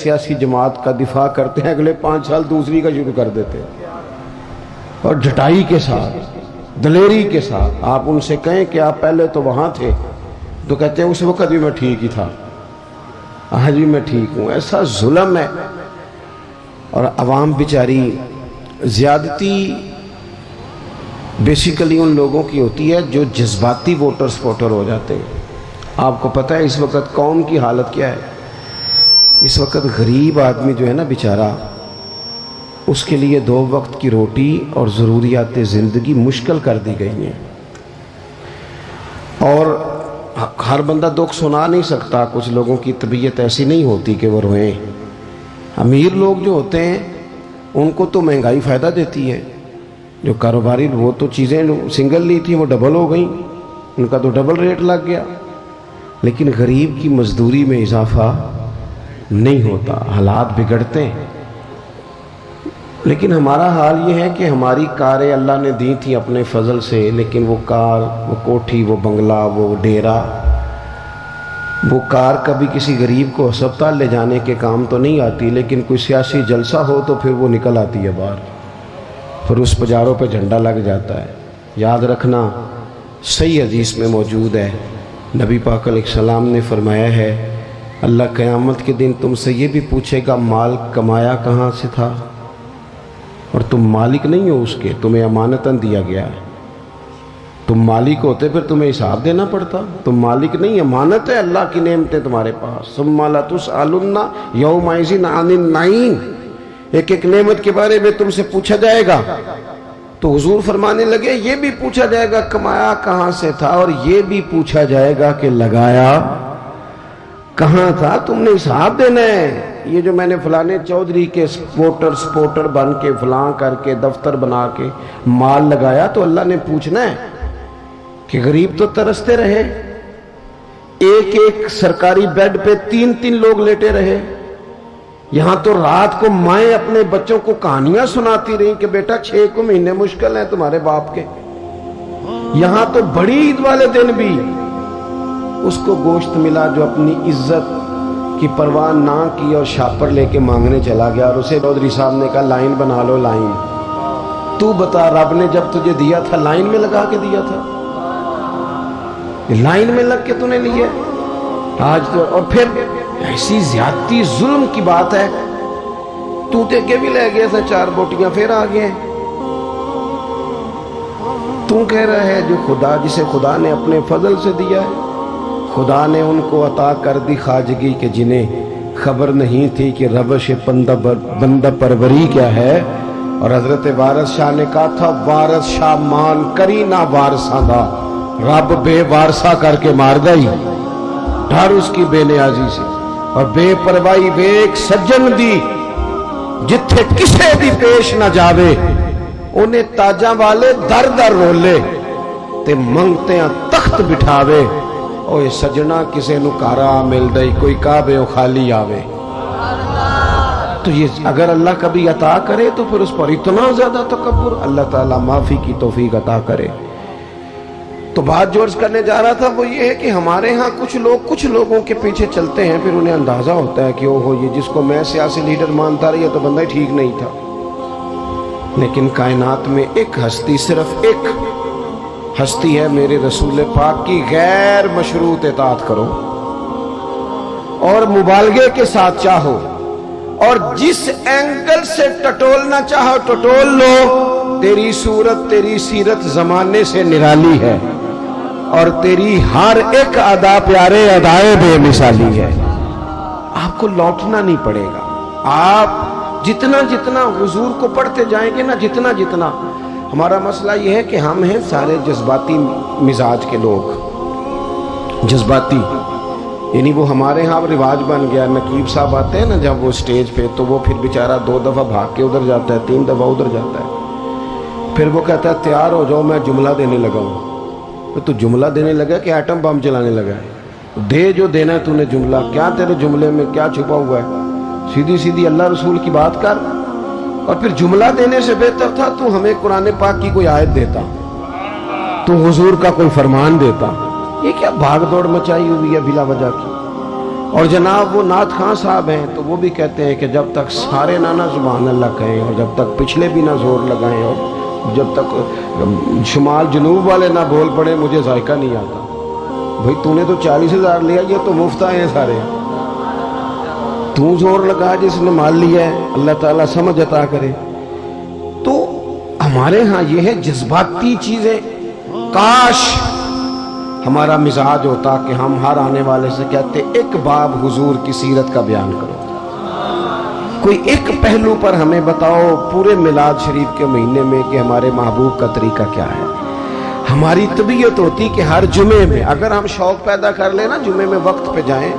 سیاسی جماعت کا دفاع کرتے ہیں، اگلے 5 سال دوسری کا شروع کر دیتے ہیں، اور ڈٹائی کے ساتھ، دلیری کے ساتھ۔ آپ ان سے کہیں کہ آپ پہلے تو وہاں تھے، تو کہتے ہیں اس وقت بھی میں ٹھیک ہی تھا، آج بھی میں ٹھیک ہوں۔ ایسا ظلم ہے۔ اور عوام بیچاری، زیادتی بیسیکلی ان لوگوں کی ہوتی ہے جو جذباتی ووٹر سپورٹر ہو جاتے ہیں۔ آپ کو پتہ ہے اس وقت قوم کی حالت کیا ہے؟ اس وقت غریب آدمی جو ہے نا بیچارہ، اس کے لیے 2 وقت کی روٹی اور ضروریات زندگی مشکل کر دی گئی ہیں، اور ہر بندہ دکھ سنا نہیں سکتا۔ کچھ لوگوں کی طبیعت ایسی نہیں ہوتی کہ وہ روئیں۔ امیر لوگ جو ہوتے ہیں ان کو تو مہنگائی فائدہ دیتی ہے، جو کاروباری وہ تو چیزیں سنگل لی تھی وہ ڈبل ہو گئیں، ان کا تو ڈبل ریٹ لگ گیا، لیکن غریب کی مزدوری میں اضافہ نہیں ہوتا، حالات بگڑتے ہیں۔ لیکن ہمارا حال یہ ہے کہ ہماری کاریں اللہ نے دی تھی اپنے فضل سے، لیکن وہ کار، وہ کوٹھی، وہ بنگلہ، وہ ڈیرا، وہ کار کبھی کسی غریب کو ہسپتال لے جانے کے کام تو نہیں آتی، لیکن کوئی سیاسی جلسہ ہو تو پھر وہ نکل آتی ہے باہر، پھر اس پجاروں پہ جھنڈا لگ جاتا ہے۔ یاد رکھنا، صحیح حدیث میں موجود ہے، نبی پاک علیہ السلام نے فرمایا ہے اللہ قیامت کے دن تم سے یہ بھی پوچھے گا مال کمایا کہاں سے تھا، اور تم مالک نہیں ہو اس کے، تمہیں امانتاً دیا گیا ہے۔ تم مالک ہوتے پھر تمہیں حساب دینا پڑتا، تم مالک نہیں، امانت ہے، اللہ کی نعمتیں تمہارے پاس۔ ثم لتسألن یومئذ عن النعیم، ایک ایک نعمت کے بارے میں تم سے پوچھا جائے گا۔ تو حضور فرمانے لگے یہ بھی پوچھا جائے گا کمایا کہاں سے تھا، اور یہ بھی پوچھا جائے گا کہ لگایا کہاں تھا، تم نے حساب دینا ہے۔ یہ جو میں نے فلانے چودھری کے سپورٹر بن کے فلاں کر کے دفتر بنا کے مال لگایا، تو اللہ نے پوچھنا ہے کہ غریب تو ترستے رہے، ایک ایک سرکاری بیڈ پہ 3 لوگ لیٹے رہے، یہاں تو رات کو مائیں اپنے بچوں کو کہانیاں سناتی رہیں کہ بیٹا 6 کو مہینے مشکل ہیں تمہارے باپ کے، یہاں تو بڑی عید والے دن بھی اس کو گوشت ملا جو اپنی عزت کی پرواہ نہ کی اور شاپر لے کے مانگنے چلا گیا، اور اسے چودھری صاحب نے کہا لائن بنا لو، لائن۔ تو بتا رب نے جب تجھے دیا تھا لائن میں لگا کے دیا تھا، لائن میں لگ کے تو نے لیا آج تو، اور پھر ایسی زیادتی ظلم کی بات ہے، تو دے کے بھی لے گیا تھا 4 بوٹیاں پھر آ گئے، تو کہہ رہا ہے جو خدا، جسے خدا نے اپنے فضل سے دیا ہے، خدا نے ان کو عطا کر دی خواجگی کہ جنہیں خبر نہیں تھی کہ روش بندہ پروری کیا ہے۔ اور حضرت وارث شاہ نے کہا تھا وارث شاہ مان کری نہ وارثاں دا، رب بے وارثہ کر کے مار گئی، ڈر اس کی بے نیازی سے، اور بے پرواہی ویک سجن دی جتھے کسے دی پیش نہ جاوے، انہیں تاجاں والے در در رولے تے منگتیاں تخت بٹھاوے، اوے سجنا کسے نو کارا مل دئی کوئی کعبے او خالی آوے۔ تو یہ اگر اللہ کبھی عطا کرے تو پھر اس پر اتنا زیادہ تکبر، اللہ تعالیٰ معافی کی توفیق عطا کرے۔ تو بات جو عرض کرنے جا رہا تھا وہ یہ ہے کہ ہمارے ہاں کچھ لوگوں کے پیچھے چلتے ہیں، پھر انہیں اندازہ ہوتا ہے کہ اوہو یہ جس کو میں سیاسی لیڈر مانتا رہا یہ تو بندہ ہی ٹھیک نہیں تھا، لیکن کائنات میں ایک ہستی، صرف ایک ہستی ہے میرے رسول پاک کی، غیر مشروط اطاعت کرو اور مبالغے کے ساتھ چاہو، اور جس اینگل سے ٹٹولنا چاہو ٹٹول لو، تیری صورت تیری سیرت زمانے سے نرالی ہے، اور تیری ہر ایک ادا پیارے ادائے بے مثالی ہے۔ آپ کو لوٹنا نہیں پڑے گا، آپ جتنا جتنا حضور کو پڑھتے جائیں گے نا، جتنا جتنا، ہمارا مسئلہ یہ ہے کہ ہم ہیں سارے جذباتی مزاج کے لوگ، جذباتی، یعنی وہ ہمارے ہاں رواج بن گیا، نقیب صاحب آتے ہیں نا جب وہ سٹیج پہ تو وہ پھر بیچارہ 2 دفعہ بھاگ کے ادھر جاتا ہے، 3 دفعہ ادھر جاتا ہے، پھر وہ کہتا ہے تیار ہو جاؤ میں جملہ دینے لگا ہوں۔ تو جملہ دینے لگا کہ ایٹم بم چلانے لگا ہے؟ دے جو دینا ہے تو نے جملہ، کیا تیرے جملے میں کیا چھپا ہوا ہے؟ سیدھی سیدھی اللہ رسول کی بات کر، اور پھر جملہ دینے سے بہتر تھا تو ہمیں قرآن پاک کی کوئی آیت دیتا، تو حضور کا کوئی فرمان دیتا۔ یہ کیا بھاگ دوڑ مچائی ہوئی ہے بلا وجہ کی؟ اور جناب وہ نعت خان صاحب ہیں تو وہ بھی کہتے ہیں کہ جب تک سارے نہ سبحان اللہ کہیں اور جب تک پچھلے بھی نہ زور لگائیں اور جب تک شمال جنوب والے نہ بول پڑے مجھے ذائقہ نہیں آتا. بھئی تو نے تو 40,000 لیا, یہ تو مفت آئے ہیں سارے. تو زور لگا جس نے مال لیا ہے, اللہ تعالیٰ سمجھ عطا کرے. تو ہمارے ہاں یہ ہے جذباتی چیزیں. کاش ہمارا مزاج ہوتا کہ ہم ہر آنے والے سے کہتے ایک باب حضور کی سیرت کا بیان کرو, کوئی ایک پہلو پر ہمیں بتاؤ پورے میلاد شریف کے مہینے میں کہ ہمارے محبوب کا طریقہ کیا ہے. ہماری طبیعت ہوتی کہ ہر جمعے میں اگر ہم شوق پیدا کر لیں نا جمعے میں وقت پہ جائیں,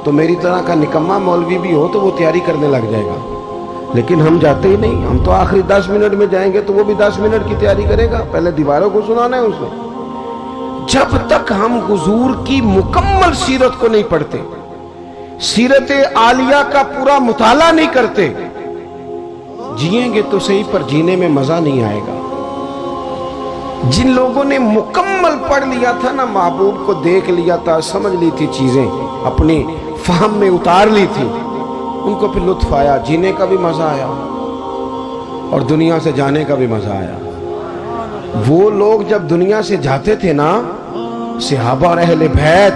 تو میری طرح کا نکمہ مولوی بھی ہو تو وہ تیاری کرنے لگ جائے گا, لیکن ہم جاتے ہی نہیں. ہم تو آخری 10 منٹ میں جائیں گے تو وہ بھی 10 منٹ کی تیاری کرے گا, پہلے دیواروں کو سنانا ہے اس نے. جب تک ہم حضور کی مکمل سیرت کو نہیں پڑھتے, سیرت عالیہ کا پورا مطالعہ نہیں کرتے, جئیں گے تو صحیح پر جینے میں مزہ نہیں آئے گا. جن لوگوں نے مکمل پڑھ لیا تھا نا, محبوب کو دیکھ لیا تھا, سمجھ لی تھی چیزیں, اپنی فہم میں اتار لی تھی, ان کو پھر لطف آیا, جینے کا بھی مزہ آیا اور دنیا سے جانے کا بھی مزہ آیا. وہ لوگ جب دنیا سے جاتے تھے نا, صحابہ اور اہل بیت,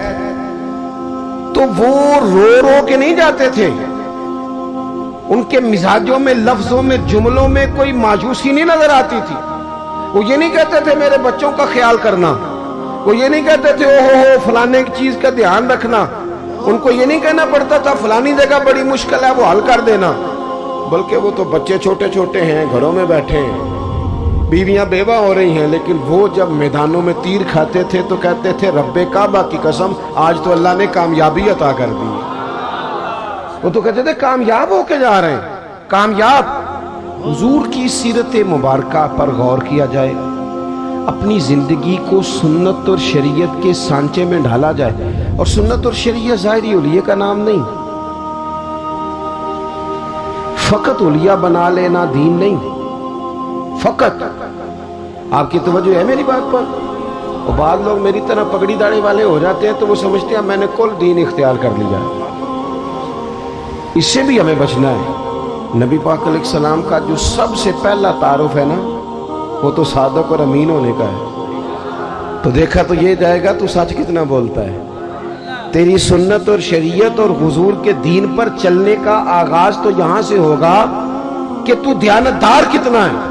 تو وہ رو رو کے نہیں جاتے تھے. ان کے مزاجوں میں, لفظوں میں, جملوں میں کوئی مایوسی نہیں نظر آتی تھی. وہ یہ نہیں کہتے تھے میرے بچوں کا خیال کرنا, وہ یہ نہیں کہتے تھے او ہو فلانے چیز کا دھیان رکھنا, ان کو یہ نہیں کہنا پڑتا تھا فلانی جگہ بڑی مشکل ہے وہ حل کر دینا, بلکہ وہ تو بچے چھوٹے چھوٹے ہیں, گھروں میں بیٹھے ہیں, بیویاں بیوہ ہو رہی ہیں, لیکن وہ جب میدانوں میں تیر کھاتے تھے تو کہتے تھے رب کعبہ کی قسم آج تو اللہ نے کامیابی عطا کر دی. وہ تو کہتے تھے کامیاب ہو کے جا رہے ہیں, کامیاب. حضور کی سیرت مبارکہ پر غور کیا جائے, اپنی زندگی کو سنت اور شریعت کے سانچے میں ڈھالا جائے. اور سنت اور شریعت ظاہری اولیاء کا نام نہیں, فقط اولیاء بنا لینا دین نہیں. فقط آپ کی توجہ ہے میری بات پر؟ اور بعض لوگ میری طرح پگڑی داڑھی والے ہو جاتے ہیں تو وہ سمجھتے ہیں میں نے کل دین اختیار کر لیا. اس سے بھی ہمیں بچنا ہے. نبی پاک علیہ السلام کا جو سب سے پہلا تعارف ہے نا, وہ تو صادق اور امین ہونے کا ہے. تو دیکھا تو یہ جائے گا تو سچ کتنا بولتا ہے. تیری سنت اور شریعت اور حضور کے دین پر چلنے کا آغاز تو یہاں سے ہوگا کہ تو دیانتدار کتنا ہے.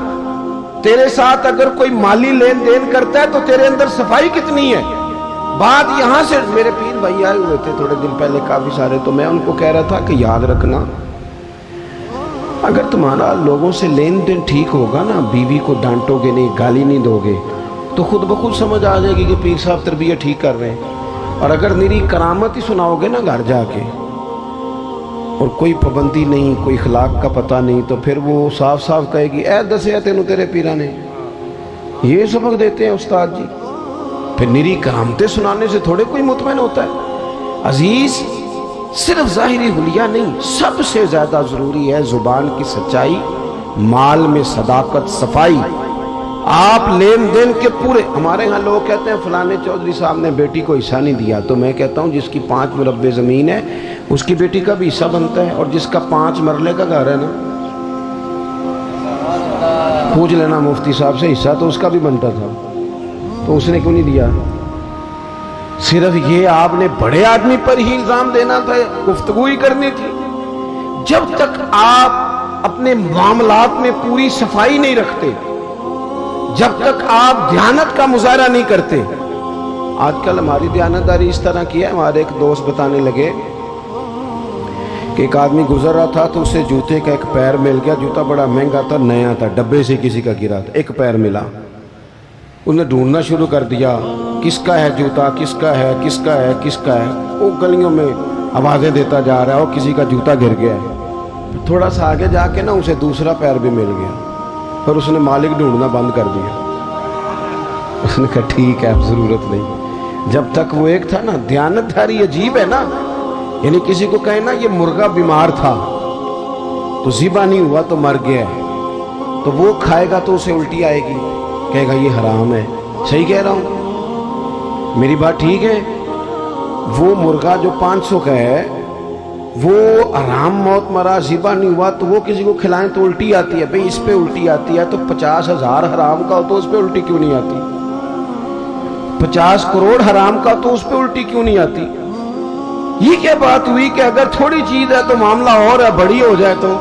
تیرے ساتھ اگر کوئی مالی لین دین کرتا ہے تو تیرے اندر صفائی کتنی ہے. بات یہاں سے. میرے پیر بھائی آئے ہوئے تھے تھوڑے دن پہلے کافی سارے, تو میں ان کو کہہ رہا تھا کہ یاد رکھنا اگر تمہارا لوگوں سے لین دین ٹھیک ہوگا نا, بیوی کو ڈانٹو گے نہیں, گالی نہیں دو گے, تو خود بخود سمجھ آ جائے گی کہ پیر صاحب تربیت ٹھیک کر رہے ہیں. اور اگر میری کرامت ہی سناؤ گے نا گھر جا کے, اور کوئی پابندی نہیں, کوئی اخلاق کا پتہ نہیں, تو پھر وہ صاف صاف کہے گی اے دسیا تینوں تیرے پیرا نے. یہ سبق دیتے ہیں استاد جی. پھر نری کرامتیں سنانے سے تھوڑے کوئی مطمئن ہوتا ہے. عزیز, صرف ظاہری حلیہ نہیں, سب سے زیادہ ضروری ہے زبان کی سچائی, مال میں صداقت, صفائی. آپ لین دین کے پورے. ہمارے ہاں لوگ کہتے ہیں فلانے چودھری صاحب نے بیٹی کو حصہ نہیں دیا, تو میں کہتا ہوں جس کی 5 مربع زمین ہے اس کی بیٹی کا بھی حصہ بنتا ہے, اور جس کا 5 مرلے کا گھر ہے نا, پوچھ لینا مفتی صاحب سے, حصہ تو اس کا بھی بنتا تھا, تو اس نے کیوں نہیں دیا؟ صرف یہ آپ نے بڑے آدمی پر ہی الزام دینا تھا, گفتگو ہی کرنی تھی. جب تک آپ اپنے معاملات میں پوری صفائی نہیں رکھتے, جب تک آپ دیانت کا مظاہرہ نہیں کرتے. آج کل ہماری دیانتداری اس طرح کی ہے. ہمارے ایک دوست بتانے لگے کہ ایک آدمی گزر رہا تھا تو اسے جوتے کا ایک پیر مل گیا. جوتا بڑا مہنگا تھا, نیا تھا, ڈبے سے کسی کا گرا تھا, ایک پیر ملا. انہوں نے ڈھونڈنا شروع کر دیا, کس کا ہے جوتا, کس کا ہے, کس کا ہے, کس کا ہے. وہ گلیوں میں آوازیں دیتا جا رہا ہے, اور کسی کا جوتا گر گیا ہے. تھوڑا سا آگے جا کے نا اسے دوسرا پیر بھی مل گیا, اور اس نے مالک ڈھونڈنا بند کر دیا. اس نے کہا ٹھیک ہے اب ضرورت نہیں. جب تک وہ ایک تھا نا, دیانتداری عجیب ہے نا. یعنی کسی کو کہے نا یہ مرغا بیمار تھا تو ذبح نہیں ہوا تو مر گیا ہے, تو وہ کھائے گا تو اسے الٹی آئے گی, کہے گا یہ حرام ہے. صحیح کہہ رہا ہوں, میری بات ٹھیک ہے؟ وہ مرغا جو 500 کا ہے وہ حرام موت مرا ذبح نہیں ہوا تو وہ کسی کو کھلائیں تو الٹی آتی ہے، بھئی اس پہ الٹی آتی ہے تو 50,000 حرام کا ہو تو اس پہ الٹی کیوں نہیں آتی؟ 50 کروڑ حرام کا تو اس پہ الٹی کیوں نہیں آتی؟ یہ کیا بات ہوئی کہ اگر تھوڑی چیز ہے تو معاملہ اور ہے، بڑی ہو جائے تو